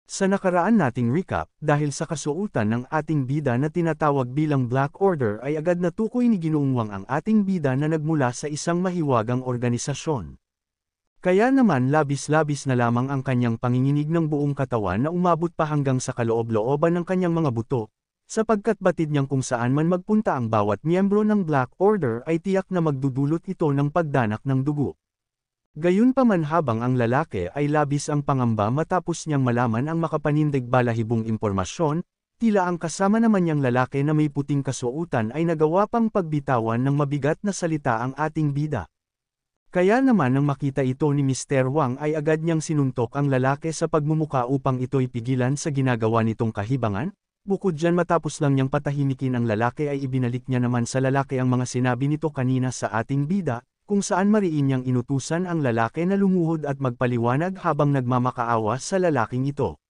Sa nakaraan nating recap, dahil sa kasuotan ng ating bida na tinatawag bilang Black Order ay agad natukoy ni Ginoong Wang ang ating bida na nagmula sa isang mahiwagang organisasyon. Kaya naman labis-labis na lamang ang kanyang panginginig ng buong katawan na umabot pa hanggang sa kaloob-looban ng kanyang mga buto, sapagkat batid niyang kung saan man magpunta ang bawat miyembro ng Black Order ay tiyak na magdudulot ito ng pagdanak ng dugo. Gayunpaman habang ang lalaki ay labis ang pangamba matapos niyang malaman ang makapanindig balahibong impormasyon, tila ang kasama naman niyang lalaki na may puting kasuotan ay nagawa pang pagbitawan ng mabigat na salita ang ating bida. Kaya naman nang makita ito ni Mr. Wang ay agad niyang sinuntok ang lalaki sa pagmumuka upang ito'y pigilan sa ginagawa nitong kahibangan. Bukod dyan matapos lang niyang patahimikin ang lalaki ay ibinalik niya naman sa lalaki ang mga sinabi nito kanina sa ating bida, kung saan mariin niyang inutusan ang lalaki na lumuhod at magpaliwanag habang nagmamakaawa sa lalaking ito.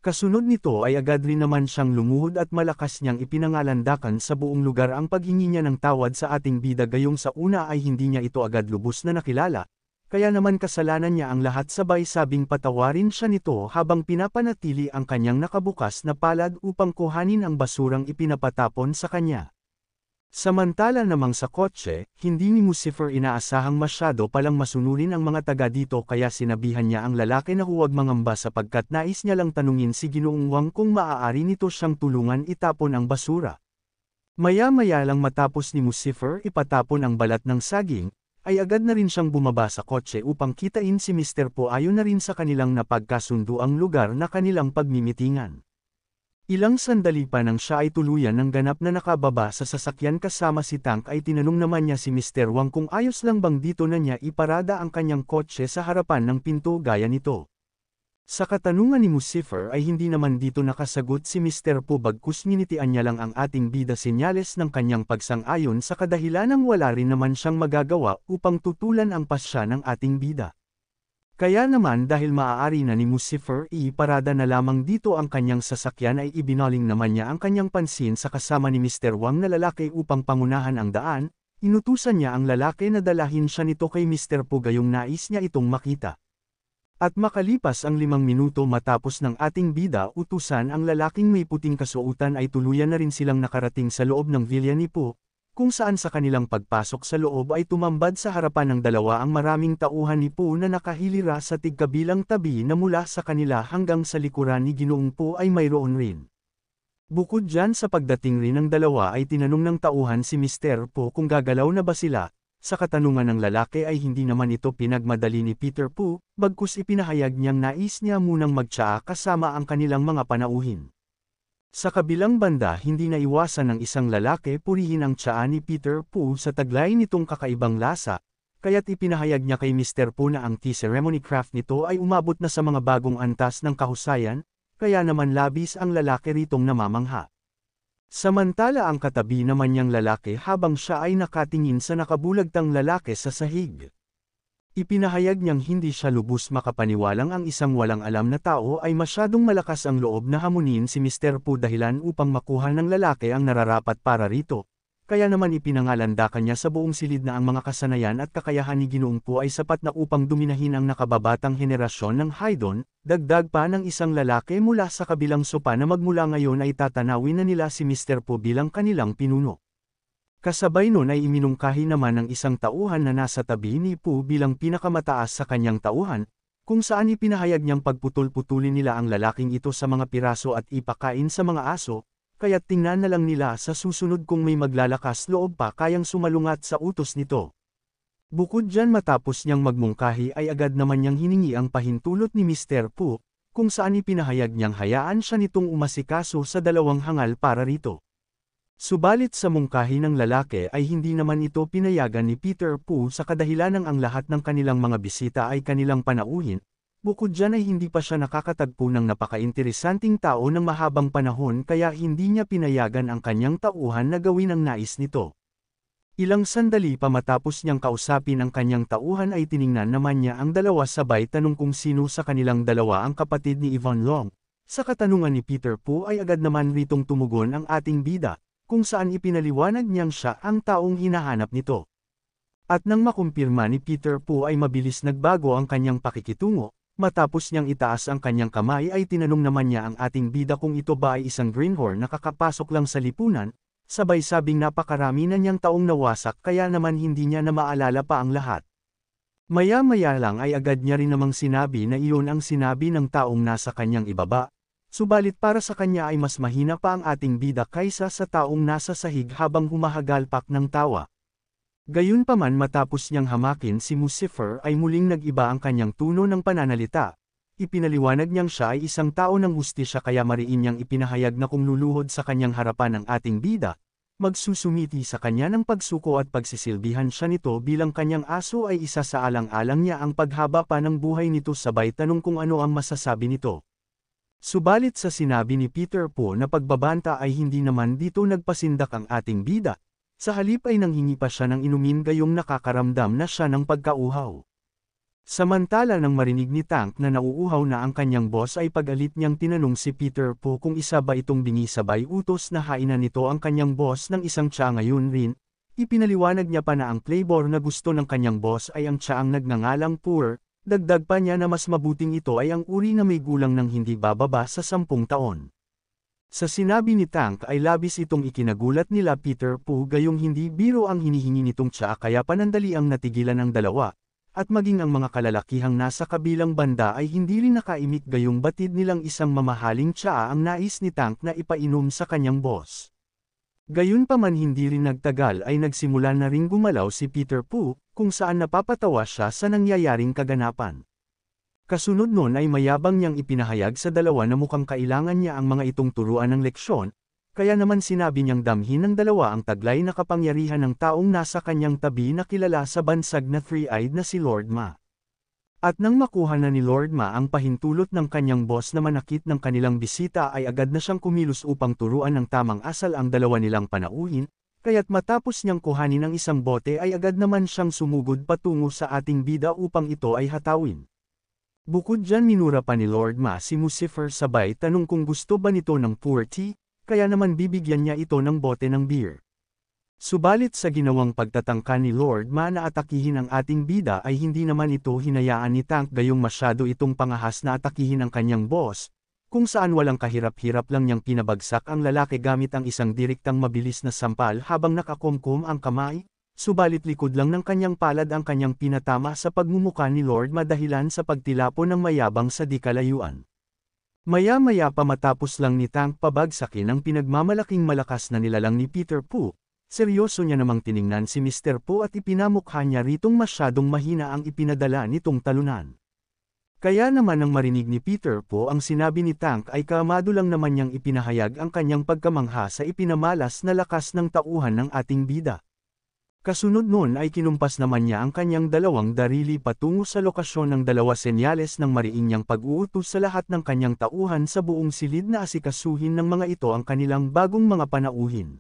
Kasunod nito ay agad rin naman siyang lumuhod at malakas niyang ipinangalandakan sa buong lugar ang paghingi niya ng tawad sa ating bida gayong sa una ay hindi niya ito agad lubos na nakilala, kaya naman kasalanan niya ang lahat sabay sabing patawarin siya nito habang pinapanatili ang kanyang nakabukas na palad upang kuhanin ang basurang ipinapatapon sa kanya. Samantala namang sa kotse, hindi ni Lucifer inaasahang masyado palang masunurin ang mga taga dito kaya sinabihan niya ang lalaki na huwag mangamba sapagkat nais niya lang tanungin si Ginoong Wang kung maaari nito siyang tulungan itapon ang basura. Maya-maya lang matapos ni Lucifer ipatapon ang balat ng saging, ay agad na rin siyang bumaba sa kotse upang kitain si Mr. Po ayon na rin sa kanilang napagkasundo ang lugar na kanilang pagmimitingan. Ilang sandali pa nang siya ay tuluyan ng ganap na nakababa sa sasakyan kasama si Tank ay tinanong naman niya si Mr. Wang kung ayos lang bang dito na niya iparada ang kanyang kotse sa harapan ng pinto gaya nito. Sa katanungan ni Lucifer ay hindi naman dito nakasagot si Mr. Po bagkus ninitian niya lang ang ating bida senyales ng kanyang pagsang-ayon sa kadahilanang wala rin naman siyang magagawa upang tutulan ang pasya ng ating bida. Kaya naman dahil maaari na ni Lucifer iparada na lamang dito ang kanyang sasakyan ay ibinaling naman niya ang kanyang pansin sa kasama ni Mr. Wang na lalaki upang pangunahan ang daan, inutusan niya ang lalaki na dalahin siya nito kay Mr. Po gayong nais niya itong makita. At makalipas ang 5 minuto matapos ng ating bida utusan ang lalaking may puting kasuotan ay tuluyan na rin silang nakarating sa loob ng villa ni Po, kung saan sa kanilang pagpasok sa loob ay tumambad sa harapan ng dalawa ang maraming tauhan ni Po na nakahilira sa tigkabilang tabi na mula sa kanila hanggang sa likuran ni Ginoong Po ay mayroon rin. Bukod dyan sa pagdating rin ng dalawa ay tinanong ng tauhan si Mr. Po kung gagalaw na ba sila, sa katanungan ng lalaki ay hindi naman ito pinagmadali ni Peter Po, bagkus ipinahayag niyang nais niya munang magtsaa kasama ang kanilang mga panauhin. Sa kabilang banda hindi naiwasan ng isang lalaki purihin ang tsaa ni Peter Po sa taglay nitong kakaibang lasa, kaya't ipinahayag niya kay Mr. Po na ang tea ceremony craft nito ay umabot na sa mga bagong antas ng kahusayan, kaya naman labis ang lalaki ritong namamangha. Samantala ang katabi naman niyang lalaki habang siya ay nakatingin sa nakabulagtang lalaki sa sahig. Ipinahayag niyang hindi siya lubos makapaniwalang ang isang walang alam na tao ay masyadong malakas ang loob na hamunin si Mr. Po dahilan upang makuha ng lalaki ang nararapat para rito. Kaya naman ipinangalandakan niya sa buong silid na ang mga kasanayan at kakayahan ni Ginoong Po ay sapat na upang duminahin ang nakababatang henerasyon ng Haidon, dagdag pa ng isang lalaki mula sa kabilang sopa na magmula ngayon ay tatanawin na nila si Mr. Po bilang kanilang pinuno. Kasabay nun ay iminungkahi naman ng isang tauhan na nasa tabi ni Po bilang pinakamataas sa kanyang tauhan, kung saan ipinahayag niyang pagputol-putulin nila ang lalaking ito sa mga piraso at ipakain sa mga aso, kaya't tingnan na lang nila sa susunod kung may maglalakas loob pa kayang sumalungat sa utos nito. Bukod dyan matapos niyang magmungkahi ay agad naman niyang hiningi ang pahintulot ni Mr. Po, kung saan ipinahayag niyang hayaan siya nitong umasikaso sa dalawang hangal para rito. Subalit sa mungkahi ng lalaki ay hindi naman ito pinayagan ni Peter Po sa kadahilanang ang lahat ng kanilang mga bisita ay kanilang panauhin, bukod dyan ay hindi pa siya nakakatagpo ng napaka-interesanting tao ng mahabang panahon kaya hindi niya pinayagan ang kanyang tauhan na gawin ang nais nito. Ilang sandali pa matapos niyang kausapin ang kanyang tauhan ay tiningnan naman niya ang dalawa sabay tanong kung sino sa kanilang dalawa ang kapatid ni Yvonne Long. Sa katanungan ni Peter Po ay agad naman ritong tumugon ang ating bida, kung saan ipinaliwanag niyang siya ang taong hinahanap nito. At nang makumpirma ni Peter Po ay mabilis nagbago ang kanyang pakikitungo, Matapos niyang itaas ang kanyang kamay ay tinanong naman niya ang ating bida kung ito ba ay isang greenhorn na kakapasok lang sa lipunan, sabay sabing napakarami na niyang taong nawasak kaya naman hindi niya na maalala pa ang lahat. Maya-maya lang ay agad niya rin namang sinabi na iyon ang sinabi ng taong nasa kanyang ibaba, subalit para sa kanya ay mas mahina pa ang ating bida kaysa sa taong nasa sahig habang humahagalpak ng tawa. Gayunpaman matapos niyang hamakin si Lucifer ay muling nag-iba ang kanyang tono ng pananalita. Ipinaliwanag niyang siya ay isang tao ng hustisya kaya mariin niyang ipinahayag na kung luluhod sa kanyang harapan ang ating bida, magsusumiti sa kanya ng pagsuko at pagsisilbihan siya nito bilang kanyang aso ay isa sa alang-alang niya ang paghaba pa ng buhay nito sabay tanong kung ano ang masasabi nito. Subalit sa sinabi ni Peter Po na pagbabanta ay hindi naman dito nagpasindak ang ating bida, sa halip ay nanghingi pa siya ng inumin gayong nakakaramdam na siya ng pagkauhaw. Samantala nang marinig ni Tank na nauuhaw na ang kanyang boss ay pag-alit niyang tinanong si Peter Po kung isa ba itong bingi sabay utos na hainan nito ang kanyang boss ng isang tsa ngayon rin, ipinaliwanag niya pa na ang flavor na gusto ng kanyang boss ay ang tsaang nagngangalang Puer, dagdag pa niya na mas mabuting ito ay ang uri na may gulang ng hindi bababa sa 10 taon. Sa sinabi ni Tank ay labis itong ikinagulat nila Peter Po gayong hindi biro ang hinihingi nitong tsa kaya panandali ang natigilan ng dalawa. At maging ang mga kalalakihang nasa kabilang banda ay hindi rin nakaimik gayong batid nilang isang mamahaling tsaa ang nais ni Tank na ipainom sa kanyang boss. Gayunpaman hindi rin nagtagal ay nagsimula na ring gumalaw si Peter Po, kung saan napapatawa siya sa nangyayaring kaganapan. Kasunod nun ay mayabang niyang ipinahayag sa dalawa na mukhang kailangan niya ang mga itong turuan ng leksyon, kaya naman sinabi niyang damhin ng dalawa ang taglay na kapangyarihan ng taong nasa kanyang tabi na kilala sa bansag na three-eyed na si Lord Ma. At nang makuha na ni Lord Ma ang pahintulot ng kanyang boss na manakit ng kanilang bisita ay agad na siyang kumilos upang turuan ng tamang asal ang dalawa nilang panauhin, kaya't matapos niyang kuhanin ang isang bote ay agad naman siyang sumugod patungo sa ating bida upang ito ay hatawin. Bukod dyan minura pa ni Lord Ma si Lucifer sabay tanong kung gusto ba nito ng puer tea, kaya naman bibigyan niya ito ng bote ng beer. Subalit sa ginawang pagtatangka ni Lord Ma na atakihin ang ating bida ay hindi naman ito hinayaan ni Tank gayong masyado itong pangahas na atakihin ang kanyang boss, kung saan walang kahirap-hirap lang niyang pinabagsak ang lalaki gamit ang isang direktang mabilis na sampal habang nakakumkum ang kamay, subalit likod lang ng kanyang palad ang kanyang pinatama sa pagmumuka ni Lord Ma dahilan sa pagtilapon ng mayabang sa di kalayuan. Maya-maya pa matapos lang ni Tank pabagsakin ang pinagmamalaking malakas na nilalang ni Peter Po, seryoso niya namang tiningnan si Mr. Po at ipinamukha niya ritong masyadong mahina ang ipinadala nitong talunan. Kaya naman nang marinig ni Peter Po ang sinabi ni Tank ay kaamado lang naman niyang ipinahayag ang kanyang pagkamangha sa ipinamalas na lakas ng tauhan ng ating bida. Kasunod nun ay kinumpas naman niya ang kanyang dalawang darili patungo sa lokasyon ng dalawa senyales ng mariin niyang pag-uutos sa lahat ng kanyang tauhan sa buong silid na asikasuhin ng mga ito ang kanilang bagong mga panauhin.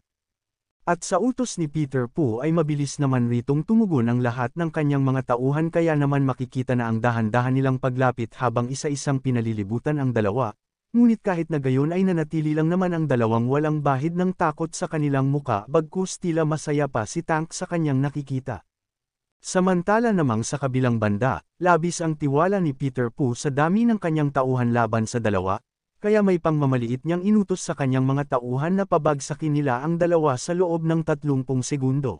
At sa utos ni Peter Po ay mabilis naman ritong tumugon ang lahat ng kanyang mga tauhan kaya naman makikita na ang dahan-dahan nilang paglapit habang isa-isang pinalilibutan ang dalawa. Ngunit kahit na gayon ay nanatili lang naman ang dalawang walang bahid ng takot sa kanilang muka bagkus tila masaya pa si Tank sa kanyang nakikita. Samantala namang sa kabilang banda, labis ang tiwala ni Peter Po sa dami ng kanyang tauhan laban sa dalawa, kaya may pangmamaliit niyang inutos sa kanyang mga tauhan na pabagsakin nila ang dalawa sa loob ng 30 segundo.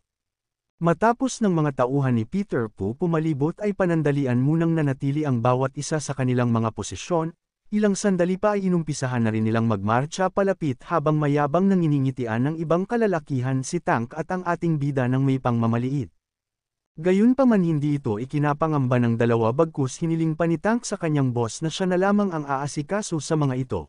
Matapos ng mga tauhan ni Peter Po pumalibot ay panandalian munang nanatili ang bawat isa sa kanilang mga posisyon. Ilang sandali pa ay inumpisahan na rin nilang magmarcha palapit habang mayabang nanginingitian ng ibang kalalakihan si Tank at ang ating bida ng may pangmamaliit. Gayunpaman hindi ito ikinapangamba ng dalawa bagkus hiniling pa ni Tank sa kanyang boss na siya na lamang ang aasikaso sa mga ito.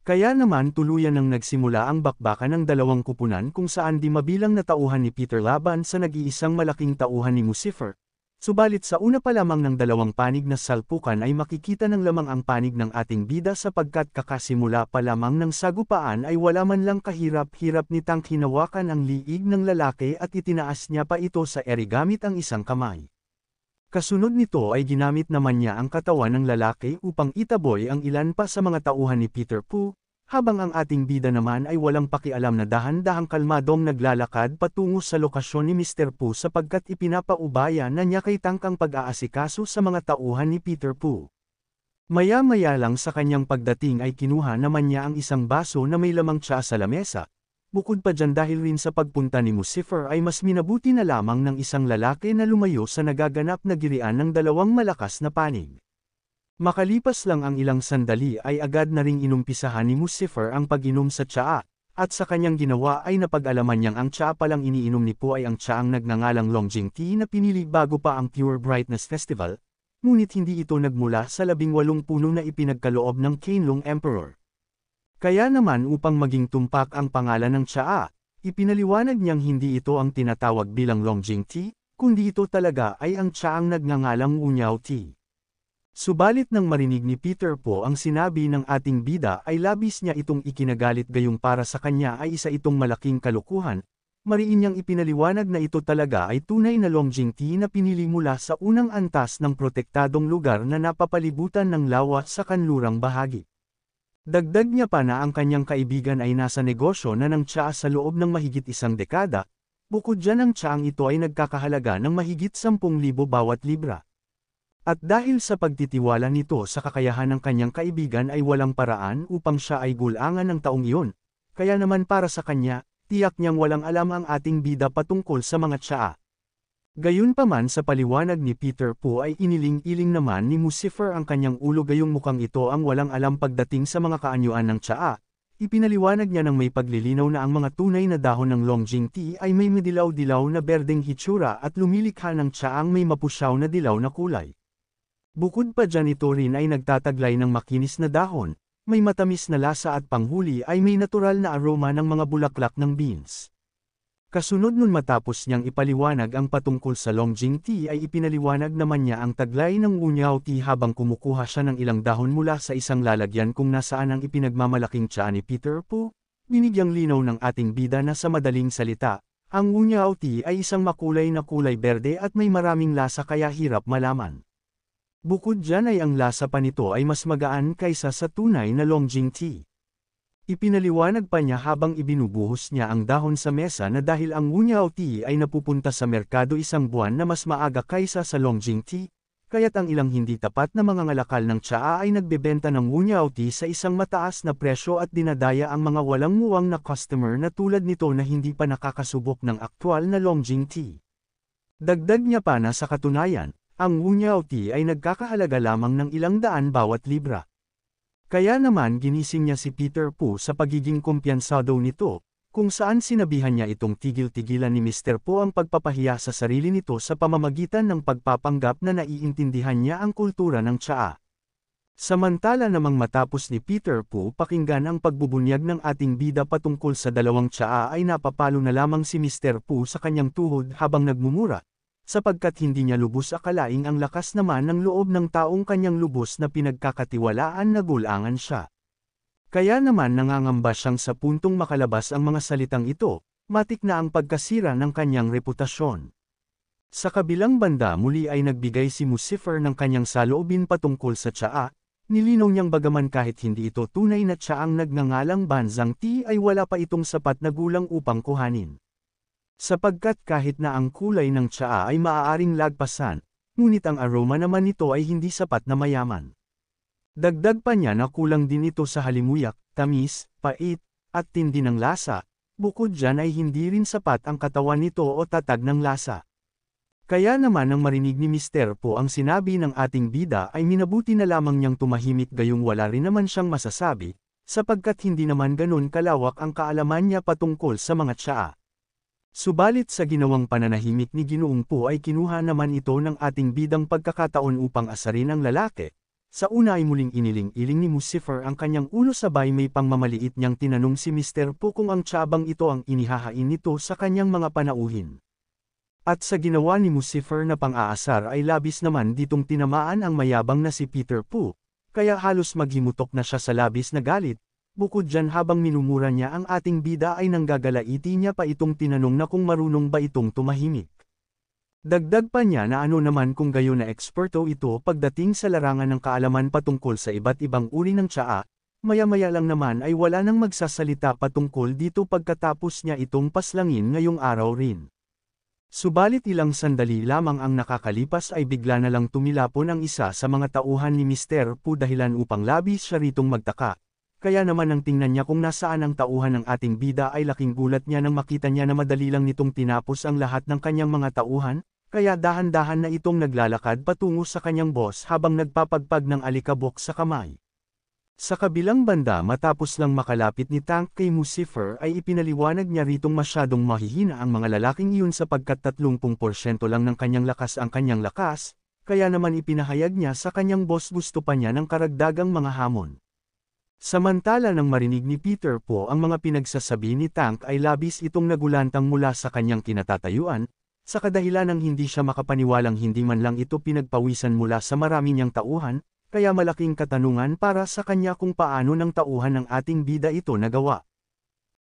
Kaya naman tuluyan nang nagsimula ang bakbakan ng dalawang kupunan kung saan di mabilang na tauhan ni Peter laban sa nag-iisang malaking tauhan ni Lucifer. Subalit sa una pa lamang ng dalawang panig na salpukan ay makikita ng lamang ang panig ng ating bida sapagkat kakasimula pa lamang ng sagupaan ay wala man lang kahirap-hirap ni Tank hinawakan ang liig ng lalaki at itinaas niya pa ito sa ere gamit ang isang kamay. Kasunod nito ay ginamit naman niya ang katawan ng lalaki upang itaboy ang ilan pa sa mga tauhan ni Peter Po, habang ang ating bida naman ay walang pakialam na dahan-dahang kalmadong naglalakad patungo sa lokasyon ni Mr. Po sapagkat ipinapaubaya na niya kay Tank ang pag-aasikaso sa mga tauhan ni Peter Po. Maya-maya lang sa kanyang pagdating ay kinuha naman niya ang isang baso na may lamang tsaa sa lamesa. Bukod pa dyan dahil rin sa pagpunta ni Lucifer ay mas minabuti na lamang ng isang lalaki na lumayo sa nagaganap na girian ng dalawang malakas na panig. Makalipas lang ang ilang sandali ay agad na ring inumpisahan ni Lucifer ang pag-inom sa tsaa, at sa kanyang ginawa ay napag-alaman niyang ang tsaa palang iniinom ni Po ay ang tsaang nagngangalang Longjing Tea na pinili bago pa ang Pure Brightness Festival, ngunit hindi ito nagmula sa 18 puno na ipinagkaloob ng Qianlong Emperor. Kaya naman upang maging tumpak ang pangalan ng tsaa, ipinaliwanag niyang hindi ito ang tinatawag bilang Longjing Tea, kundi ito talaga ay ang tsaang nagngangalang Wunyao Tea. Subalit nang marinig ni Peter Po ang sinabi ng ating bida ay labis niya itong ikinagalit gayong para sa kanya ay isa itong malaking kalukuhan, mariin niyang ipinaliwanag na ito talaga ay tunay na Longjing Tea na pinili mula sa unang antas ng protektadong lugar na napapalibutan ng lawa sa kanlurang bahagi. Dagdag niya pa na ang kanyang kaibigan ay nasa negosyo na ng tsaa sa loob ng mahigit isang dekada, bukod dyan ang tsaang ito ay nagkakahalaga ng mahigit 10,000 bawat libra. At dahil sa pagtitiwala nito sa kakayahan ng kanyang kaibigan ay walang paraan upang siya ay gulangan ng taong iyon, kaya naman para sa kanya, tiyak niyang walang alam ang ating bida patungkol sa mga tsaa. Gayunpaman sa paliwanag ni Peter Po ay iniling-iling naman ni Lucifer ang kanyang ulo gayong mukhang ito ang walang alam pagdating sa mga kaanyuan ng tsaa. Ipinaliwanag niya ng may paglilinaw na ang mga tunay na dahon ng Longjing Tea ay may madilaw-dilaw na berdeng hitsura at lumilikha ng tsaang may mapusyaw na dilaw na kulay. Bukod pa dyan ito rin ay nagtataglay ng makinis na dahon, may matamis na lasa at panghuli ay may natural na aroma ng mga bulaklak ng beans. Kasunod nun matapos niyang ipaliwanag ang patungkol sa Longjing Tea ay ipinaliwanag naman niya ang taglay ng Wunyao Tea habang kumukuha siya ng ilang dahon mula sa isang lalagyan kung nasaan ang ipinagmamalaking tsaa ni Peter Po. Binigyang linaw ng ating bida na sa madaling salita, ang Wunyao Tea ay isang makulay na kulay berde at may maraming lasa kaya hirap malaman. Bukod dyan ay ang lasa pa nito ay mas magaan kaysa sa tunay na Longjing Tea. Ipinaliwanag pa niya habang ibinubuhos niya ang dahon sa mesa na dahil ang Wunyao Tea ay napupunta sa merkado isang buwan na mas maaga kaysa sa Longjing Tea, kaya't ang ilang hindi tapat na mga ngalakal ng tsaa ay nagbebenta ng Wunyao Tea sa isang mataas na presyo at dinadaya ang mga walang muwang na customer na tulad nito na hindi pa nakakasubok ng aktwal na Longjing Tea. Dagdag niya pa na sa katunayan, ang Wunyao Tea ay nagkakahalaga lamang ng ilang daan bawat libra. Kaya naman ginising niya si Peter Po sa pagiging kumpiyansado nito, kung saan sinabihan niya itong tigil-tigilan ni Mr. Po ang pagpapahiya sa sarili nito sa pamamagitan ng pagpapanggap na naiintindihan niya ang kultura ng tsaa. Samantala namang matapos ni Peter Po pakinggan ang pagbubunyag ng ating bida patungkol sa dalawang tsaa ay napapalo na lamang si Mr. Po sa kanyang tuhod habang nagmumura, sapagkat hindi niya lubos akalaing ang lakas naman ng loob ng taong kanyang lubos na pinagkakatiwalaan na gulangan siya. Kaya naman nangangamba siyang sa puntong makalabas ang mga salitang ito, matik na ang pagkasira ng kanyang reputasyon. Sa kabilang banda muli ay nagbigay si Lucifer ng kanyang saloobin patungkol sa tsaa, nilinaw niyang bagaman kahit hindi ito tunay na tsaang nagngangalang Banzang Tea ay wala pa itong sapat na gulang upang kuhanin. Sapagkat kahit na ang kulay ng tsaa ay maaaring lagpasan, ngunit ang aroma naman nito ay hindi sapat na mayaman. Dagdag pa niya na kulang din ito sa halimuyak, tamis, pait, at tindi ng lasa, bukod dyan ay hindi rin sapat ang katawan nito o tatag ng lasa. Kaya naman nang marinig ni Mr. Po ang sinabi ng ating bida ay minabuti na lamang niyang tumahimik gayong wala rin naman siyang masasabi, sapagkat hindi naman ganun kalawak ang kaalaman niya patungkol sa mga tsaa. Subalit sa ginawang pananahimik ni Ginoong Po ay kinuha naman ito ng ating bidang pagkakataon upang asarin ang lalaki. Sa una ay muling iniling-iling ni Lucifer ang kanyang ulo sabay may pangmamaliit niyang tinanong si Mr. Po kung ang tsabang ito ang inihahain nito sa kanyang mga panauhin. At sa ginawa ni Lucifer na pang-aasar ay labis naman ditong tinamaan ang mayabang na si Peter Po, kaya halos maghimutok na siya sa labis na galit. Bukod dyan habang minumura niya ang ating bida ay nanggagalaiti niya pa itong tinanong na kung marunong ba itong tumahimik. Dagdag pa niya na ano naman kung gayon na eksperto ito pagdating sa larangan ng kaalaman patungkol sa iba't ibang uri ng tsaa, maya-maya lang naman ay wala nang magsasalita patungkol dito pagkatapos niya itong paslangin ngayong araw rin. Subalit ilang sandali lamang ang nakakalipas ay bigla na lang tumilapon ang isa sa mga tauhan ni Mr. Pu dahilan upang labis siya ritong magtaka. Kaya naman nang tingnan niya kung nasaan ang tauhan ng ating bida ay laking gulat niya nang makita niya na madali lang nitong tinapos ang lahat ng kanyang mga tauhan, kaya dahan-dahan na itong naglalakad patungo sa kanyang boss habang nagpapagpag ng alikabok sa kamay. Sa kabilang banda matapos lang makalapit ni Tank kay Lucifer ay ipinaliwanag niya ritong masyadong mahihina ang mga lalaking iyon sapagkat 30% lang ng kanyang lakas ang kanyang lakas, kaya naman ipinahayag niya sa kanyang boss gusto pa niya ng karagdagang mga hamon. Samantala nang marinig ni Peter po ang mga pinagsasabi ni Tank ay labis itong nagulantang mula sa kanyang kinatatayuan, sa kadahilan ng hindi siya makapaniwalang hindi man lang ito pinagpawisan mula sa marami niyang tauhan, kaya malaking katanungan para sa kanya kung paano ng tauhan ng ating bida ito nagawa.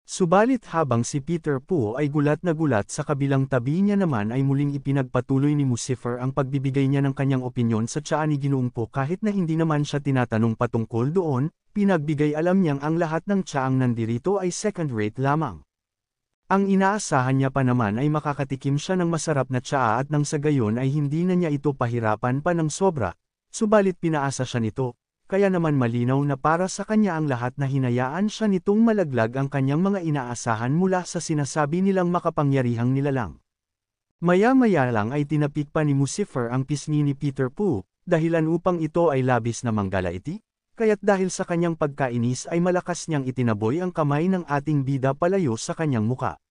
Subalit habang si Peter po ay gulat na gulat sa kabilang tabi niya naman ay muling ipinagpatuloy ni Lucifer ang pagbibigay niya ng kanyang opinyon sa tiyan ni Ginoong Po kahit na hindi naman siya tinatanong patungkol doon, pinagbigay alam niyang ang lahat ng tiyaang nandirito ay second-rate lamang. Ang inaasahan niya pa naman ay makakatikim siya ng masarap na tsaa at nang sa gayon ay hindi na niya ito pahirapan pa ng sobra, subalit pinaasa siya nito. Kaya naman malinaw na para sa kanya ang lahat na hinayaan siya nitong malaglag ang kanyang mga inaasahan mula sa sinasabi nilang makapangyarihang nilalang. Maya-maya lang ay tinapik pa ni Lucifer ang pisngi ni Peter Pu, dahilan upang ito ay labis na manggalaiti, kaya't dahil sa kanyang pagkainis ay malakas niyang itinaboy ang kamay ng ating bida palayo sa kanyang muka.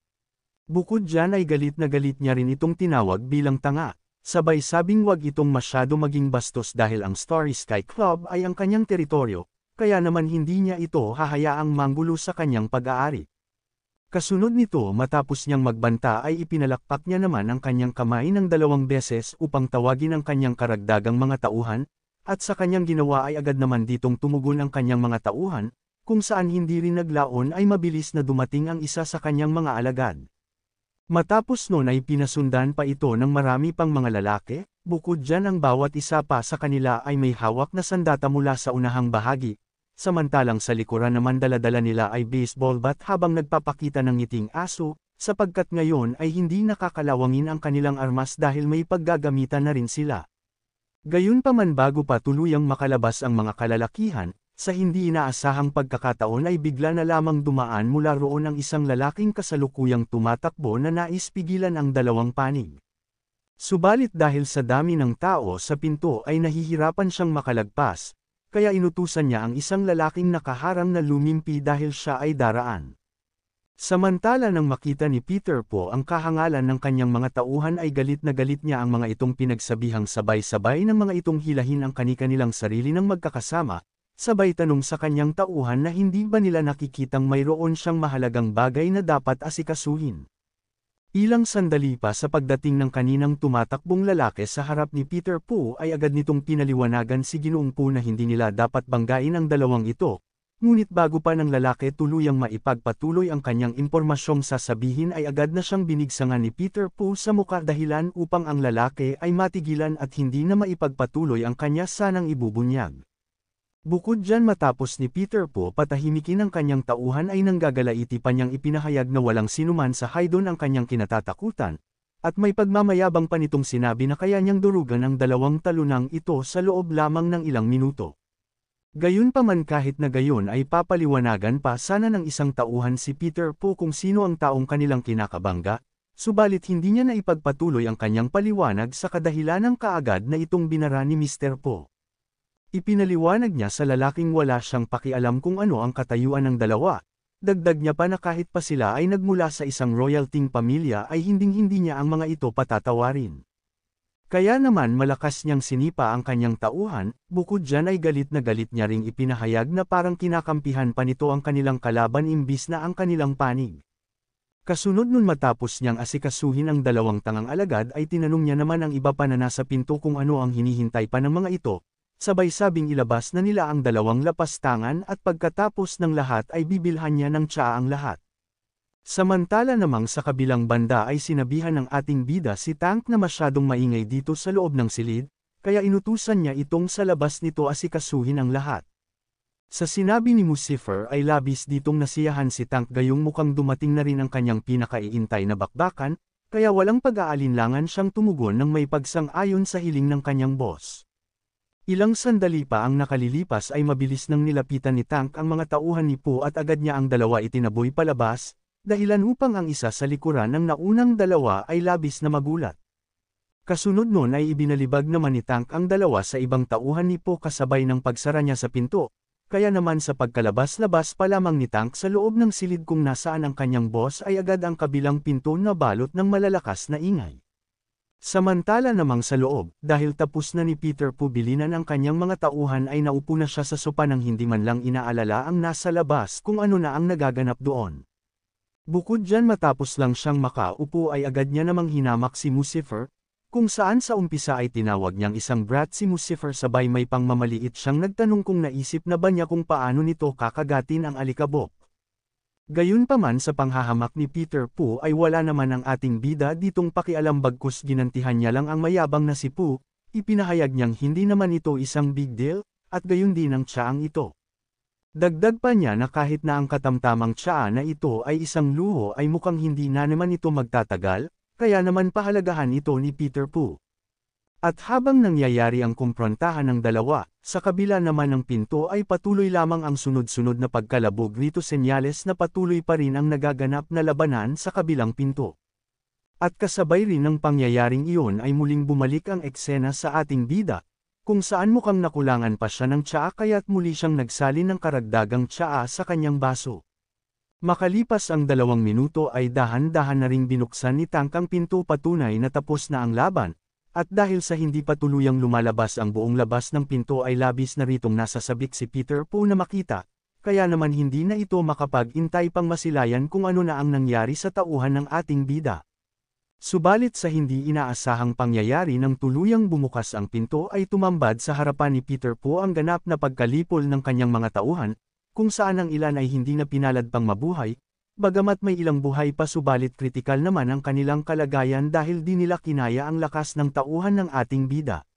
Bukod dyan ay galit na galit niya rin itong tinawag bilang tanga. Sabay sabing wag itong masyado maging bastos dahil ang Starry Sky Club ay ang kanyang teritoryo, kaya naman hindi niya ito hahayaang manggulo sa kanyang pag-aari. Kasunod nito matapos niyang magbanta ay ipinalakpak niya naman ang kanyang kamay ng 2 beses upang tawagin ang kanyang karagdagang mga tauhan, at sa kanyang ginawa ay agad naman ditong tumugon ang kanyang mga tauhan, kung saan hindi rin naglaon ay mabilis na dumating ang isa sa kanyang mga alagad. Matapos nun ay pinasundan pa ito ng marami pang mga lalaki, bukod dyan ang bawat isa pa sa kanila ay may hawak na sandata mula sa unahang bahagi, samantalang sa likuran naman dala-dala nila ay baseball bat habang nagpapakita ng ngiting aso, sapagkat ngayon ay hindi nakakalawangin ang kanilang armas dahil may paggagamitan na rin sila. Gayunpaman bago pa tuluyang makalabas ang mga kalalakihan, sa hindi inaasahang pagkakataon ay bigla na lamang dumaan mula roon ang isang lalaking kasalukuyang tumatakbo na nais pigilan ang 2 panig. Subalit dahil sa dami ng tao sa pinto ay nahihirapan siyang makalagpas, kaya inutusan niya ang isang lalaking nakaharang na lumimpi dahil siya ay daraan. Samantala nang makita ni Peter po ang kahangalan ng kanyang mga tauhan ay galit niya ang mga itong pinagsabihang sabay-sabay ng mga itong hilahin ang kani-kanilang sarili ng magkakasama, sabay tanong sa kanyang tauhan na hindi ba nila nakikitang mayroon siyang mahalagang bagay na dapat asikasuhin. Ilang sandali pa sa pagdating ng kaninang tumatakbong lalaki sa harap ni Peter Po ay agad nitong pinaliwanagan si Ginoong Po na hindi nila dapat banggain ang 2 ito, ngunit bago pa ng lalaki tuluyang maipagpatuloy ang kanyang impormasyong sasabihin ay agad na siyang binigsangan ni Peter Po sa muka dahilan upang ang lalaki ay matigilan at hindi na maipagpatuloy ang kanya sanang ibubunyag. Bukod dyan matapos ni Peter po patahimikin ang kanyang tauhan ay nanggagalaiti pa niyang ipinahayag na walang sinuman sa haydon ang kanyang kinatatakutan, at may pagmamayabang pa nitong sinabi na kaya niyang durugan ang 2 talunang ito sa loob lamang ng ilang minuto. Gayunpaman kahit na gayon ay papaliwanagan pa sana ng isang tauhan si Peter po kung sino ang taong kanilang kinakabangga, subalit hindi niya na ipagpatuloy ang kanyang paliwanag sa kadahilanang kaagad na itong binara ni Mr. Po. Ipinaliwanag niya sa lalaking wala siyang pakialam kung ano ang katayuan ng 2, dagdag niya pa na kahit pa sila ay nagmula sa isang royalting pamilya ay hinding-hindi niya ang mga ito patatawarin. Kaya naman malakas niyang sinipa ang kanyang tauhan, bukod dyan ay galit niya ring ipinahayag na parang kinakampihan pa nito ang kanilang kalaban imbis na ang kanilang panig. Kasunod nun matapos niyang asikasuhin ang 2 tangang alagad ay tinanong niya naman ang iba pa na nasa pinto kung ano ang hinihintay pa ng mga ito. Sabay sabing ilabas na nila ang 2 lapastangan at pagkatapos ng lahat ay bibilhan niya ng tsaa ang lahat. Samantala namang sa kabilang banda ay sinabihan ng ating bida si Tank na masyadong maingay dito sa loob ng silid, kaya inutusan niya itong sa labas nito asikasuhin ang lahat. Sa sinabi ni Lucifer ay labis ditong nasiyahan si Tank gayong mukhang dumating na rin ang kanyang pinakaiintay na bakbakan, kaya walang pag-aalinlangan siyang tumugon ng may pagsang-ayon sa hiling ng kanyang boss. Ilang sandali pa ang nakalilipas ay mabilis nang nilapitan ni Tank ang mga tauhan ni Po at agad niya ang dalawa itinaboy palabas, dahilan upang ang isa sa likuran ng naunang dalawa ay labis na magulat. Kasunod nun ay ibinalibag naman ni Tank ang dalawa sa ibang tauhan ni Po kasabay ng pagsara niya sa pinto, kaya naman sa pagkalabas-labas pa lamang ni Tank sa loob ng silid kung nasaan ang kanyang boss ay agad ang kabilang pinto na balot ng malalakas na ingay. Samantala namang sa loob, dahil tapos na ni Peter Po bilinan ang kanyang mga tauhan ay naupo na siya sa sopa nang hindi man lang inaalala ang nasa labas kung ano na ang nagaganap doon. Bukod dyan matapos lang siyang makaupo ay agad niya namang hinamak si Lucifer, kung saan sa umpisa ay tinawag niyang isang brat si Lucifer sabay may pangmamaliit siyang nagtanong kung naisip na ba niya kung paano nito kakagatin ang alikabok. Gayunpaman sa panghahamak ni Peter Po ay wala naman ang ating bida ditong pakialam bagkus ginantihan niya lang ang mayabang na si Po, ipinahayag niyang hindi naman ito isang big deal, at gayon din ang tsaang ito. Dagdag pa niya na kahit na ang katamtamang tsaa na ito ay isang luho ay mukhang hindi na naman ito magtatagal, kaya naman pahalagahan ito ni Peter Po. At habang nangyayari ang kumprontahan ng dalawa, sa kabila naman ng pinto ay patuloy lamang ang sunod-sunod na pagkalabog nito senyales na patuloy pa rin ang nagaganap na labanan sa kabilang pinto. At kasabay rin ng pangyayaring iyon ay muling bumalik ang eksena sa ating bida, kung saan mukhang nakulangan pa siya ng tsaa kaya't muli siyang nagsalin ng karagdagang tsaa sa kanyang baso. Makalipas ang 2 minuto ay dahan-dahan na ring binuksan ni Tank ang pinto patunay na tapos na ang laban. At dahil sa hindi pa tuluyang lumalabas ang buong labas ng pinto ay labis na ritong nasasabik si Peter Po na makita, kaya naman hindi na ito makapag-intay pang masilayan kung ano na ang nangyari sa tauhan ng ating bida. Subalit sa hindi inaasahang pangyayari nang tuluyang bumukas ang pinto ay tumambad sa harapan ni Peter Po ang ganap na pagkalipol ng kanyang mga tauhan, kung saan ang ilan ay hindi na pinalad pang mabuhay, bagamat may ilang buhay pa subalit kritikal naman ang kanilang kalagayan dahil di nila kinaya ang lakas ng tauhan ng ating bida.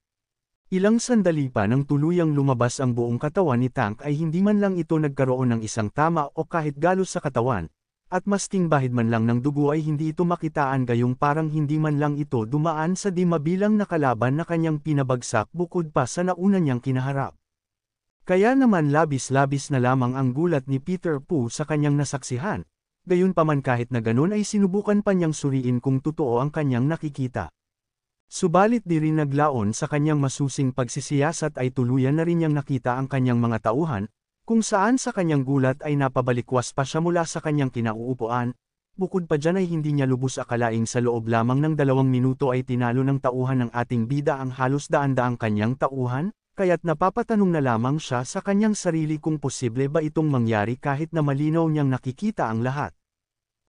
Ilang sandali pa nang tuluyang lumabas ang buong katawan ni Tank ay hindi man lang ito nagkaroon ng isang tama o kahit galos sa katawan, at masking bahid man lang ng dugo ay hindi ito makitaan gayong parang hindi man lang ito dumaan sa di mabilang na kalaban na kanyang pinabagsak bukod pa sa nauna niyang kinaharap. Kaya naman labis-labis na lamang ang gulat ni Peter Po sa kanyang nasaksihan. Gayunpaman kahit na ganun ay sinubukan pa niyang suriin kung totoo ang kanyang nakikita. Subalit di rin naglaon sa kanyang masusing pagsisiyasat ay tuluyan na rin niyang nakita ang kanyang mga tauhan, kung saan sa kanyang gulat ay napabalikwas pa siya mula sa kanyang kinauupuan, bukod pa dyan ay hindi niya lubos akalaing sa loob lamang ng 2 minuto ay tinalo ng tauhan ng ating bida ang halos daan-daang kanyang tauhan, kaya't napapatanong na lamang siya sa kanyang sarili kung posible ba itong mangyari kahit na malinaw niyang nakikita ang lahat.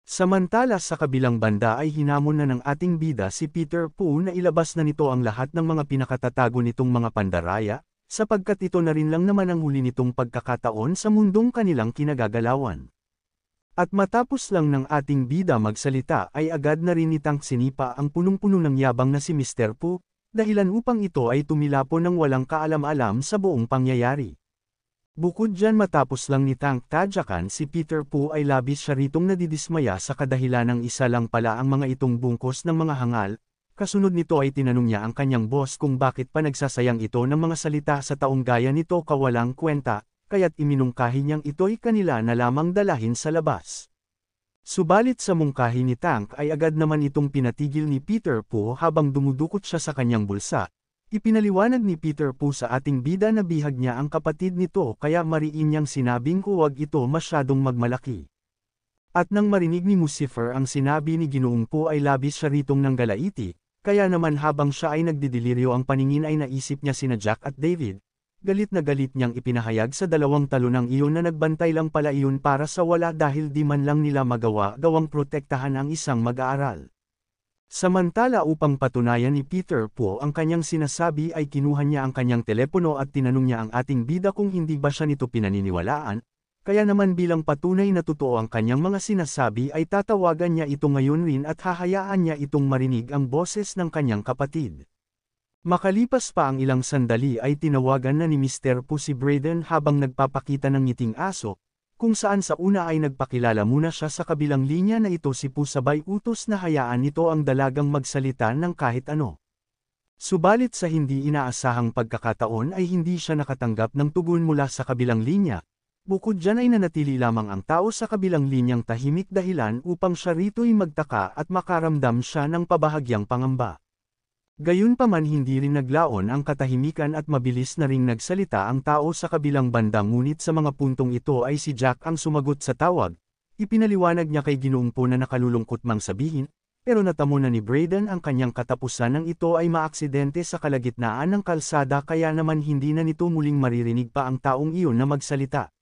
Samantala sa kabilang banda ay hinamon na ng ating bida si Peter Po na ilabas na nito ang lahat ng mga pinakatatago nitong mga pandaraya, sapagkat ito na rin lang naman ang huli nitong pagkakataon sa mundong kanilang kinagagalawan. At matapos lang ng ating bida magsalita ay agad na rin nitang sinipa ang punong-puno ng yabang na si Mr. Po, dahilan upang ito ay tumilapon ng walang kaalam-alam sa buong pangyayari. Bukod dyan matapos lang ni Tank tadyakan si Peter Po ay labis siya ritong nadidismaya sa kadahilan ng isa lang pala ang mga itong bungkos ng mga hangal, kasunod nito ay tinanong niya ang kanyang boss kung bakit pa nagsasayang ito ng mga salita sa taong gaya nito kawalang kwenta, kaya't iminungkahi niyang ito'y kanila na lamang dalahin sa labas. Subalit sa mungkahi ni Tank ay agad naman itong pinatigil ni Peter Po habang dumudukot siya sa kanyang bulsa. Ipinaliwanag ni Peter Po sa ating bida na bihag niya ang kapatid nito kaya mariin niyang sinabing huwag ito masyadong magmalaki. At nang marinig ni Lucifer ang sinabi ni Ginoong Po ay labis siya ritong nanggalaiti, kaya naman habang siya ay nagdidiliryo ang paningin ay naisip niya sina Jack at David. Galit na galit niyang ipinahayag sa 2 talonang iyon na nagbantay lang pala iyon para sa wala dahil di man lang nila magawa gawang protektahan ang isang mag-aaral. Samantala upang patunayan ni Peter Po ang kanyang sinasabi ay kinuha niya ang kanyang telepono at tinanong niya ang ating bida kung hindi ba siya nito pinaniniwalaan, kaya naman bilang patunay na totoo ang kanyang mga sinasabi ay tatawagan niya ito ngayon rin at hahayaan niya itong marinig ang boses ng kanyang kapatid. Makalipas pa ang ilang sandali ay tinawagan na ni Mr. Po si Braden habang nagpapakita ng ngiting aso, kung saan sa una ay nagpakilala muna siya sa kabilang linya na ito si Pooh sabay utos na hayaan nito ang dalagang magsalita ng kahit ano. Subalit sa hindi inaasahang pagkakataon ay hindi siya nakatanggap ng tugon mula sa kabilang linya. Bukod dyan ay nanatili lamang ang tao sa kabilang linyang tahimik dahilan upang siya rito'y magtaka at makaramdam siya ng pabahagyang pangamba. Gayunpaman hindi rin naglaon ang katahimikan at mabilis na ring nagsalita ang tao sa kabilang banda ngunit sa mga puntong ito ay si Jack ang sumagot sa tawag. Ipinaliwanag niya kay Ginoong Pooh na nakalulungkot mang sabihin, pero natamo na ni Brayden ang kanyang katapusan nang ito ay maaksidente sa kalagitnaan ng kalsada kaya naman hindi na nito muling maririnig pa ang taong iyon na magsalita.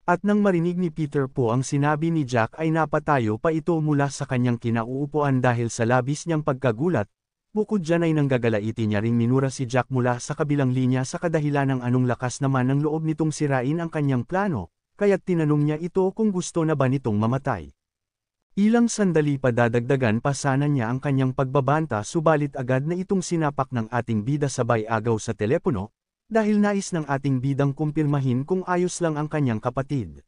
At nang marinig ni Peter Pooh ang sinabi ni Jack ay napatayo pa ito mula sa kanyang kinauupuan dahil sa labis niyang pagkagulat. Bukod dyan ay nanggagalaiti niya ring minura si Jack mula sa kabilang linya sa kadahilan ng anong lakas naman ng loob nitong sirain ang kanyang plano, kaya't tinanong niya ito kung gusto na ba nitong mamatay. Ilang sandali pa dadagdagan pa sana niya ang kanyang pagbabanta subalit agad na itong sinapak ng ating bida sabay agaw sa telepono, dahil nais ng ating bidang kumpirmahin kung ayos lang ang kanyang kapatid.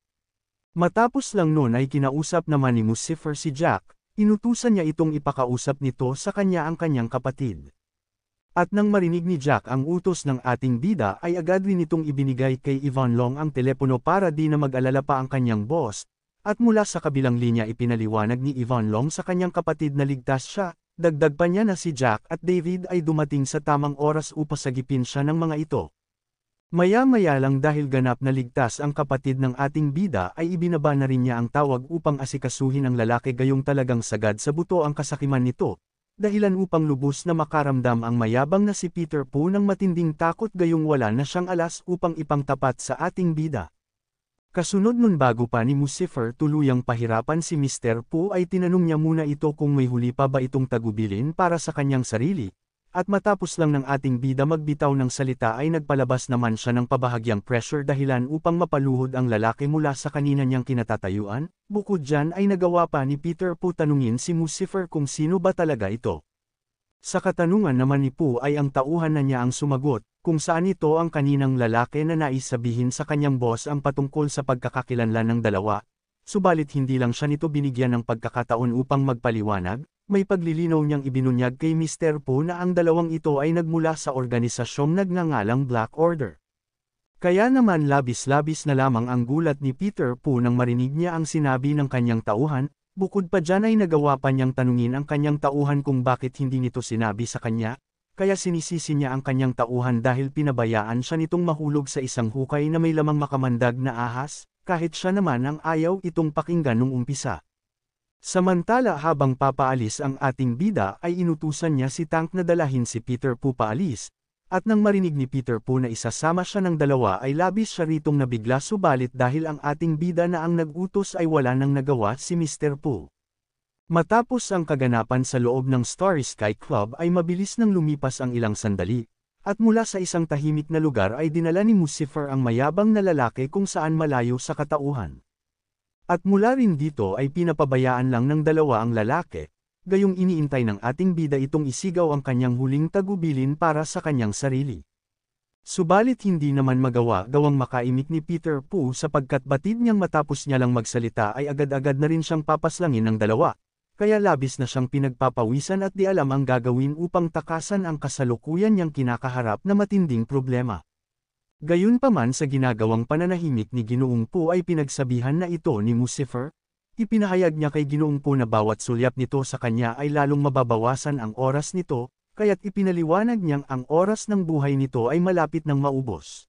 Matapos lang noon ay kinausap naman ni Lucifer si Jack, inutusan niya itong ipakausap nito sa kanya ang kanyang kapatid. At nang marinig ni Jack ang utos ng ating bida ay agad rin itong ibinigay kay Yvonne Long ang telepono para di na mag-alala pa ang kanyang boss, at mula sa kabilang linya ipinaliwanag ni Yvonne Long sa kanyang kapatid na ligtas siya. Dagdag pa niya na si Jack at David ay dumating sa tamang oras upang sagipin siya ng mga ito. Maya-maya lang dahil ganap na ligtas ang kapatid ng ating bida ay ibinaba na rin niya ang tawag upang asikasuhin ang lalaki gayong talagang sagad sa buto ang kasakiman nito, dahilan upang lubos na makaramdam ang mayabang na si Peter Pooh ng matinding takot gayong wala na siyang alas upang ipangtapat sa ating bida. Kasunod nun bago pa ni Lucifer tuluyang pahirapan si Mr. Pooh ay tinanong niya muna ito kung may huli pa ba itong tagubilin para sa kanyang sarili, at matapos lang ng ating bida magbitaw ng salita ay nagpalabas naman siya ng pabahagyang pressure dahilan upang mapaluhod ang lalaki mula sa kanina niyang kinatatayuan. Bukod dyan ay nagawa pa ni Peter Pooh tanungin si Lucifer kung sino ba talaga ito. Sa katanungan naman ni Pooh ay ang tauhan na niya ang sumagot, kung saan ito ang kaninang lalaki na nais sabihin sa kanyang boss ang patungkol sa pagkakakilanlan ng dalawa, subalit hindi lang siya nito binigyan ng pagkakataon upang magpaliwanag, may paglilinaw niyang ibinunyag kay Mr. Pooh na ang dalawang ito ay nagmula sa organisasyong nagngangalang Black Order. Kaya naman labis-labis na lamang ang gulat ni Peter Pooh nang marinig niya ang sinabi ng kanyang tauhan. Bukod pa dyan ay nagawa pa niyang tanungin ang kanyang tauhan kung bakit hindi nito sinabi sa kanya, kaya sinisisi niya ang kanyang tauhan dahil pinabayaan siya nitong mahulog sa isang hukay na may lamang makamandag na ahas, kahit siya naman ang ayaw itong pakinggan nung umpisa. Samantala habang papaalis ang ating bida ay inutusan niya si Tank na dalahin si Peter Pooh paalis, at nang marinig ni Peter Pooh na isasama siya ng dalawa ay labis siya ritong nabigla subalit dahil ang ating bida na ang nag-utos ay wala nang nagawa si Mr. Pooh. Matapos ang kaganapan sa loob ng Starry Sky Club ay mabilis nang lumipas ang ilang sandali, at mula sa isang tahimik na lugar ay dinala ni Lucifer ang mayabang na lalaki kung saan malayo sa katauhan. At mula rin dito ay pinapabayaan lang ng dalawa ang lalaki, gayong iniintay ng ating bida itong isigaw ang kanyang huling tagubilin para sa kanyang sarili. Subalit hindi naman gawang makaimik ni Peter Pooh sapagkat batid niyang matapos niya lang magsalita ay agad-agad na rin siyang papaslangin ng dalawa, kaya labis na siyang pinagpapawisan at di alam ang gagawin upang takasan ang kasalukuyan niyang kinakaharap na matinding problema. Gayunpaman sa ginagawang pananahimik ni Ginoong Pooh ay pinagsabihan na ito ni Lucifer. Ipinahayag niya kay Ginoong Pooh na bawat sulyap nito sa kanya ay lalong mababawasan ang oras nito, kaya't ipinaliwanag niyang ang oras ng buhay nito ay malapit nang maubos.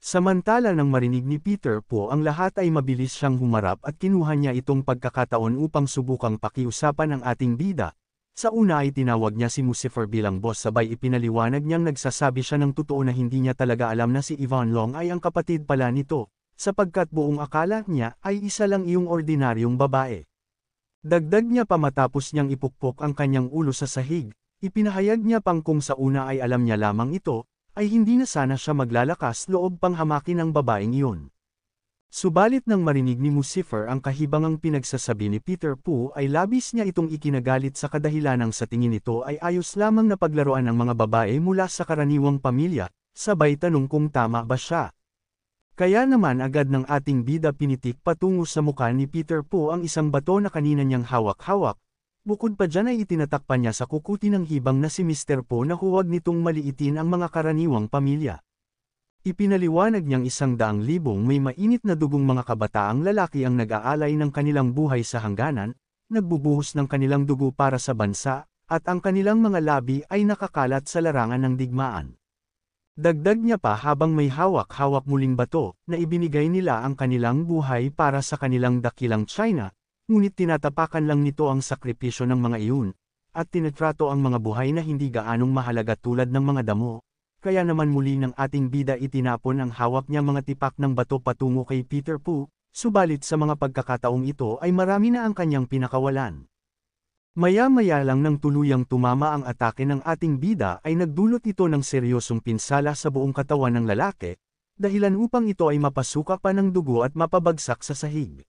Samantala nang marinig ni Peter Pooh ang lahat ay mabilis siyang humarap at kinuha niya itong pagkakataon upang subukang pakiusapan ang ating bida. Sa una ay tinawag niya si Lucifer bilang boss sabay ipinaliwanag niyang nagsasabi siya ng totoo na hindi niya talaga alam na si Yvonne Long ay ang kapatid pala nito, sapagkat buong akala niya ay isa lang iyong ordinaryong babae. Dagdag niya pa matapos niyang ipukpok ang kanyang ulo sa sahig, ipinahayag niya pang kung sa una ay alam niya lamang ito, ay hindi na sana siya maglalakas loob pang hamakin ang babaeng iyon. Subalit nang marinig ni Lucifer ang kahibangang pinagsasabi ni Peter Pooh ay labis niya itong ikinagalit sa kadahilanang sa tingin nito ay ayos lamang na paglaruan ng mga babae mula sa karaniwang pamilya, sabay tanong kung tama ba siya. Kaya naman agad ng ating bida pinitik patungo sa mukha ni Peter Po ang isang bato na kanina niyang hawak-hawak. Bukod pa dyan ay itinatakpan niya sa kukuti ng hibang na si Mr. Po na huwag nitong maliitin ang mga karaniwang pamilya. Ipinaliwanag niyang 100,000 may mainit na dugong mga kabataang lalaki ang nag-aalay ng kanilang buhay sa hangganan, nagbubuhos ng kanilang dugo para sa bansa, at ang kanilang mga labi ay nakakalat sa larangan ng digmaan. Dagdag niya pa habang may hawak-hawak muling bato, na ibinigay nila ang kanilang buhay para sa kanilang dakilang China, ngunit tinatapakan lang nito ang sakripisyo ng mga iyon, at tinatrato ang mga buhay na hindi gaanong mahalaga tulad ng mga damo. Kaya naman muli ng ating bida itinapon ang hawak niya mga tipak ng bato patungo kay Peter Po, subalit sa mga pagkakataong ito ay marami na ang kanyang pinakawalan. Maya-maya lang nang tuluyang tumama ang atake ng ating bida ay nagdulot ito ng seryosong pinsala sa buong katawan ng lalaki, dahilan upang ito ay mapasuka pa ng dugo at mapabagsak sa sahig.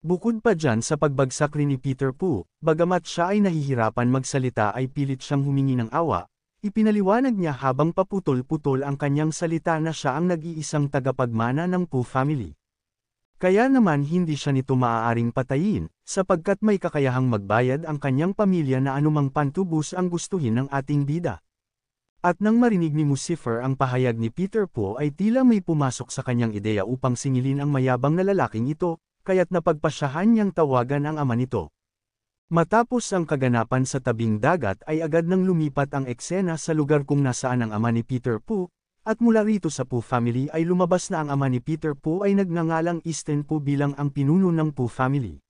Bukod pa dyan sa pagbagsak rin ni Peter Po, bagamat siya ay nahihirapan magsalita ay pilit siyang humingi ng awa, ipinaliwanag niya habang paputol-putol ang kanyang salita na siya ang nag-iisang tagapagmana ng Po family. Kaya naman hindi siya nito maaaring patayin, sapagkat may kakayahang magbayad ang kanyang pamilya na anumang pantubos ang gustuhin ng ating bida. At nang marinig ni Lucifer ang pahayag ni Peter Po ay tila may pumasok sa kanyang ideya upang singilin ang mayabang na lalaking ito, kaya't napagpasyahan niyang tawagan ang ama nito. Matapos ang kaganapan sa tabing dagat ay agad nang lumipat ang eksena sa lugar kung nasaan ang ama ni Peter Po, at mula rito sa Po family ay lumabas na ang ama ni Peter Po ay nagngangalang Easton Po bilang ang pinuno ng Po family.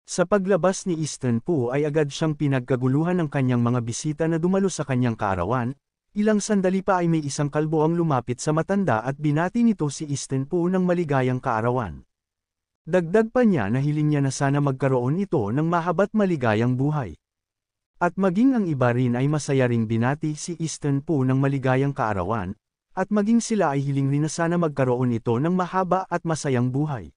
Sa paglabas ni Easton Po ay agad siyang pinagkaguluhan ng kanyang mga bisita na dumalo sa kanyang kaarawan, ilang sandali pa ay may isang kalbo ang lumapit sa matanda at binati nito si Easton Po ng maligayang kaarawan. Dagdag pa niya na hiling niya na sana magkaroon ito ng mahaba't maligayang buhay. At maging ang iba rin ay masaya ring binati si Easton Po ng maligayang kaarawan, at maging sila ay hiling rin na sana magkaroon ito ng mahaba at masayang buhay.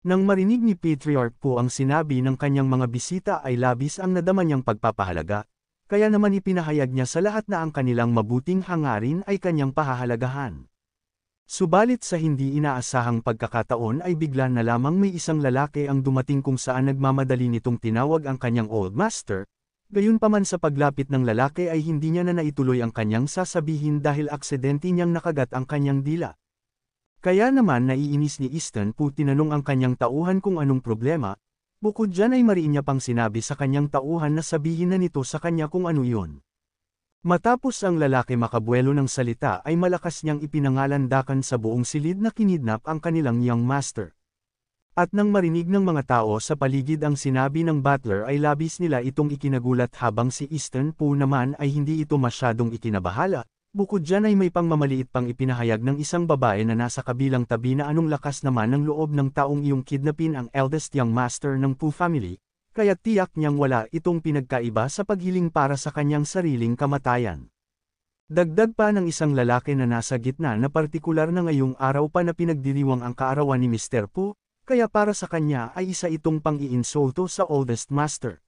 Nang marinig ni Patriarch Po ang sinabi ng kanyang mga bisita ay labis ang nadama niyang pagpapahalaga, kaya naman ipinahayag niya sa lahat na ang kanilang mabuting hangarin ay kanyang pahahalagahan. Subalit sa hindi inaasahang pagkakataon ay bigla na lamang may isang lalaki ang dumating kung saan nagmamadali nitong tinawag ang kanyang old master. Gayunpaman sa paglapit ng lalaki ay hindi niya na naituloy ang kanyang sasabihin dahil aksidente niyang nakagat ang kanyang dila. Kaya naman naiinis ni Easton Po tinanong ang kanyang tauhan kung anong problema, bukod dyan ay mariin niya pang sinabi sa kanyang tauhan na sabihin na nito sa kanya kung ano iyon. Matapos ang lalaki makabuelo ng salita ay malakas niyang ipinangalandakan sa buong silid na kinidnap ang kanilang young master. At nang marinig ng mga tao sa paligid ang sinabi ng butler ay labis nila itong ikinagulat habang si Easton Po naman ay hindi ito masyadong ikinabahala, bukod dyan ay may pangmamaliit pang ipinahayag ng isang babae na nasa kabilang tabi na anong lakas naman ng loob ng taong iyong kidnapin ang eldest young master ng Po family, kaya tiyak niyang wala itong pinagkaiba sa paghiling para sa kanyang sariling kamatayan. Dagdag pa ng isang lalaki na nasa gitna na partikular na ngayong araw pa na pinagdiriwang ang kaarawan ni Mr. Po, kaya para sa kanya ay isa itong pang-iinsulto sa oldest master.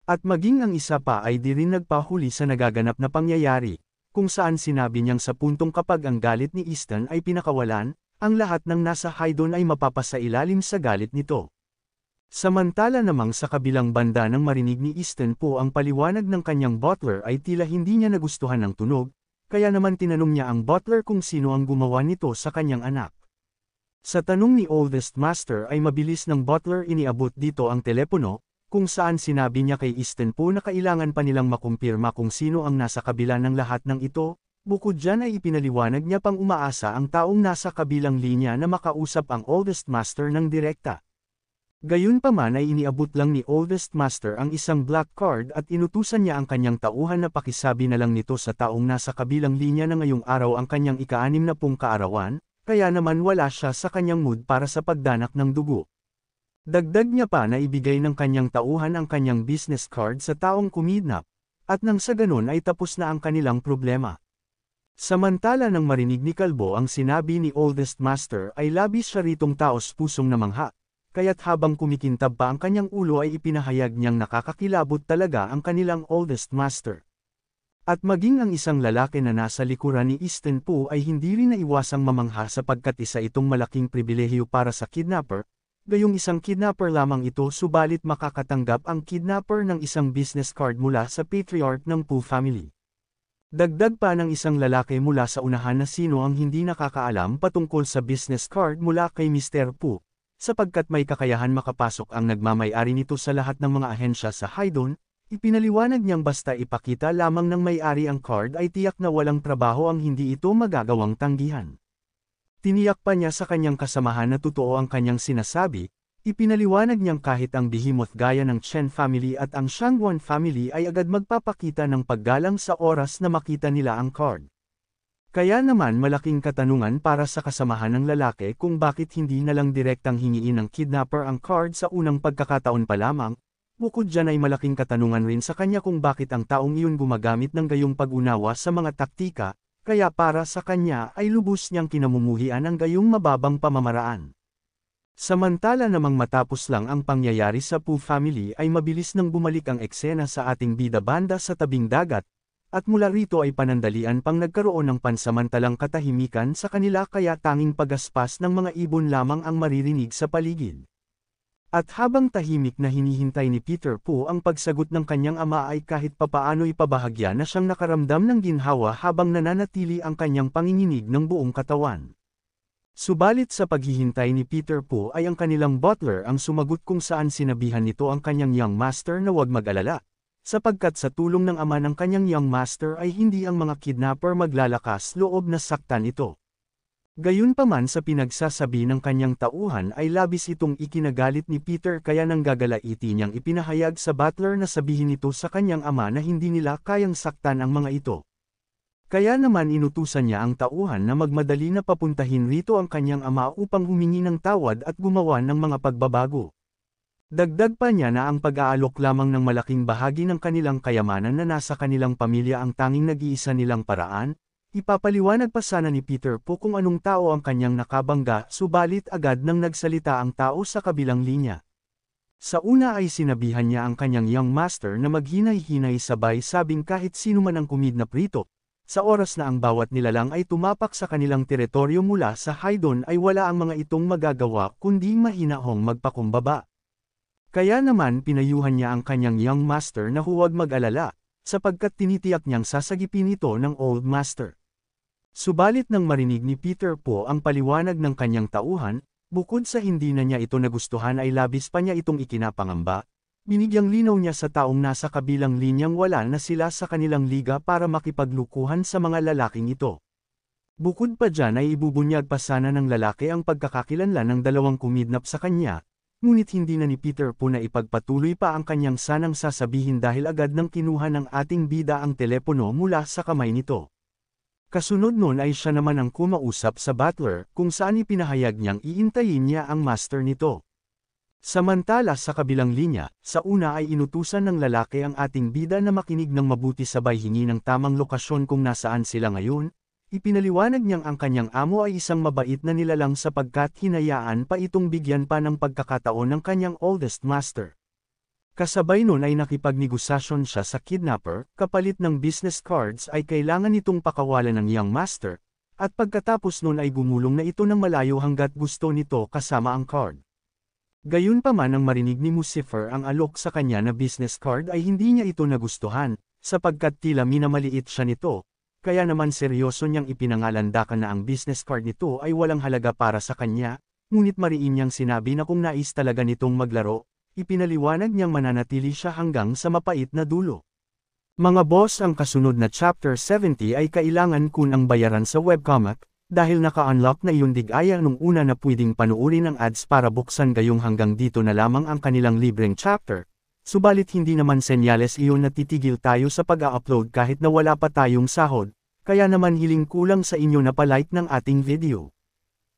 At maging ang isa pa ay di rin nagpahuli sa nagaganap na pangyayari, kung saan sinabi niyang sa puntong kapag ang galit ni Easton ay pinakawalan, ang lahat ng nasa haydon ay mapapasailalim sa galit nito. Samantala namang sa kabilang banda nang marinig ni Easton Po ang paliwanag ng kanyang butler ay tila hindi niya nagustuhan ng tunog, kaya naman tinanong niya ang butler kung sino ang gumawa nito sa kanyang anak. Sa tanong ni oldest master ay mabilis ng butler iniabot dito ang telepono, kung saan sinabi niya kay Easton Po na kailangan pa nilang makumpirma kung sino ang nasa kabila ng lahat ng ito, bukod dyan ay ipinaliwanag niya pang umaasa ang taong nasa kabilang linya na makausap ang oldest master ng direkta. Gayunpaman ay iniabot lang ni oldest master ang isang black card at inutusan niya ang kanyang tauhan na pakisabi na lang nito sa taong nasa kabilang linya na ngayong araw ang kanyang ika-60 kaarawan, kaya naman wala siya sa kanyang mood para sa pagdanak ng dugo. Dagdag niya pa na ibigay ng kanyang tauhan ang kanyang business card sa taong kumidnap, at nang sa ganun ay tapos na ang kanilang problema. Samantala nang marinig ni Kalbo ang sinabi ni oldest master ay labis siya ritong taos pusong namangha, kaya't habang kumikintab pa ang kanyang ulo ay ipinahayag niyang nakakakilabot talaga ang kanilang oldest master. At maging ang isang lalaki na nasa likuran ni Easton Po ay hindi rin naiwasang mamangha sapagkat isa itong malaking pribilehiyo para sa kidnapper, gayong isang kidnapper lamang ito subalit makakatanggap ang kidnapper ng isang business card mula sa patriarch ng Po family. Dagdag pa ng isang lalaki mula sa unahan na sino ang hindi nakakaalam patungkol sa business card mula kay Mr. Po, sapagkat may kakayahan makapasok ang nagmamay-ari nito sa lahat ng mga ahensya sa Haydon, ipinaliwanag niyang basta ipakita lamang ng may-ari ang card ay tiyak na walang trabaho ang hindi ito magagawang tanggihan. Tiniyak pa niya sa kanyang kasamahan na totoo ang kanyang sinasabi. Ipinaliwanag niyang kahit ang behemoth gaya ng Chen family at ang Shangguan family ay agad magpapakita ng paggalang sa oras na makita nila ang card. Kaya naman malaking katanungan para sa kasamahan ng lalaki kung bakit hindi na lang direktang hingiin ng kidnapper ang card sa unang pagkakataon pa lamang, bukod dyan ay malaking katanungan rin sa kanya kung bakit ang taong iyon gumagamit ng gayong pag-unawa sa mga taktika, kaya para sa kanya ay lubos niyang kinamumuhian ang gayong mababang pamamaraan. Samantala namang matapos lang ang pangyayari sa Po family ay mabilis nang bumalik ang eksena sa ating bida banda sa tabing dagat, at mula rito ay panandalian pang nagkaroon ng pansamantalang katahimikan sa kanila kaya tanging pagaspas ng mga ibon lamang ang maririnig sa paligid. At habang tahimik na hinihintay ni Peter Po ang pagsagot ng kanyang ama ay kahit papaano ipabahagya na siyang nakaramdam ng ginhawa habang nananatili ang kanyang panginginig ng buong katawan. Subalit sa paghihintay ni Peter Po ay ang kanilang butler ang sumagot kung saan sinabihan nito ang kanyang young master na huwag mag-alala, sapagkat sa tulong ng ama ng kanyang young master ay hindi ang mga kidnapper maglalakas loob na saktan ito. Gayunpaman sa pinagsasabi ng kanyang tauhan ay labis itong ikinagalit ni Peter kaya nang gagalaiti niyang ipinahayag sa butler na sabihin ito sa kanyang ama na hindi nila kayang saktan ang mga ito. Kaya naman inutusan niya ang tauhan na magmadali na papuntahin rito ang kanyang ama upang humingi ng tawad at gumawa ng mga pagbabago. Dagdag pa niya na ang pag-aalok lamang ng malaking bahagi ng kanilang kayamanan na nasa kanilang pamilya ang tanging nag-iisa nilang paraan, ipapaliwanag pa sana ni Peter Po kung anong tao ang kanyang nakabangga subalit agad nang nagsalita ang tao sa kabilang linya. Sa una ay sinabihan niya ang kanyang young master na maghinay-hinay sabay sabing kahit sino man ang kumidnap rito. Sa oras na ang bawat nilalang ay tumapak sa kanilang teritoryo mula sa Haydon ay wala ang mga itong magagawa kundi mahinahong magpakumbaba. Kaya naman pinayuhan niya ang kanyang young master na huwag mag-alala, sapagkat tinitiyak niyang sasagipin ito ng old master. Subalit nang marinig ni Peter Po ang paliwanag ng kanyang tauhan, bukod sa hindi na niya ito nagustuhan ay labis pa niya itong ikinapangamba. Binigyang linaw niya sa taong nasa kabilang linyang wala na sila sa kanilang liga para makipaglukuhan sa mga lalaking ito. Bukod pa dyan ay ibubunyag pa sana ng lalaki ang pagkakakilanlan ng dalawang kumidnap sa kanya, ngunit hindi na ni Peter Po na ipagpatuloy pa ang kanyang sanang sasabihin dahil agad nang kinuha ng ating bida ang telepono mula sa kamay nito. Kasunod nun ay siya naman ang kumausap sa butler kung saan ipinahayag niyang iintayin niya ang master nito. Samantala sa kabilang linya, sa una ay inutusan ng lalaki ang ating bida na makinig ng mabuti sabay hingi ng tamang lokasyon kung nasaan sila ngayon, ipinaliwanag niyang ang kanyang amo ay isang mabait na nilalang sapagkat hinayaan pa itong bigyan pa ng pagkakataon ng kanyang oldest master. Kasabay nun ay nakipagnegosasyon siya sa kidnapper, kapalit ng business cards ay kailangan itong pakawalan ng young master, at pagkatapos nun ay gumulong na ito ng malayo hanggat gusto nito kasama ang card. Gayunpaman nang marinig ni Lucifer ang alok sa kanya na business card ay hindi niya ito nagustuhan, sapagkat tila minamaliit siya nito, kaya naman seryoso niyang ipinangalandakan na ang business card nito ay walang halaga para sa kanya, ngunit mariin niyang sinabi na kung nais talaga nitong maglaro, ipinaliwanag niyang mananatili siya hanggang sa mapait na dulo. Mga boss, ang kasunod na chapter 70 ay kailangan kun ang bayaran sa webcomic, dahil naka-unlock na iyon digaya nung una na pwedeng panuorin ang ads para buksan gayong hanggang dito na lamang ang kanilang libreng chapter, subalit hindi naman senyales iyon na titigil tayo sa pag-a-upload kahit na wala pa tayong sahod, kaya naman hiling kulang sa inyo na palike ng ating video.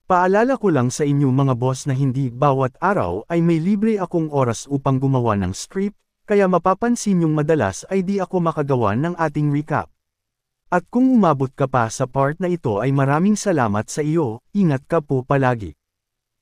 Paalala ko lang sa inyo mga boss na hindi bawat araw ay may libre akong oras upang gumawa ng script, kaya mapapansin nyong madalas ay di ako makagawa ng ating recap. At kung umabot ka pa sa part na ito ay maraming salamat sa iyo, ingat ka po palagi.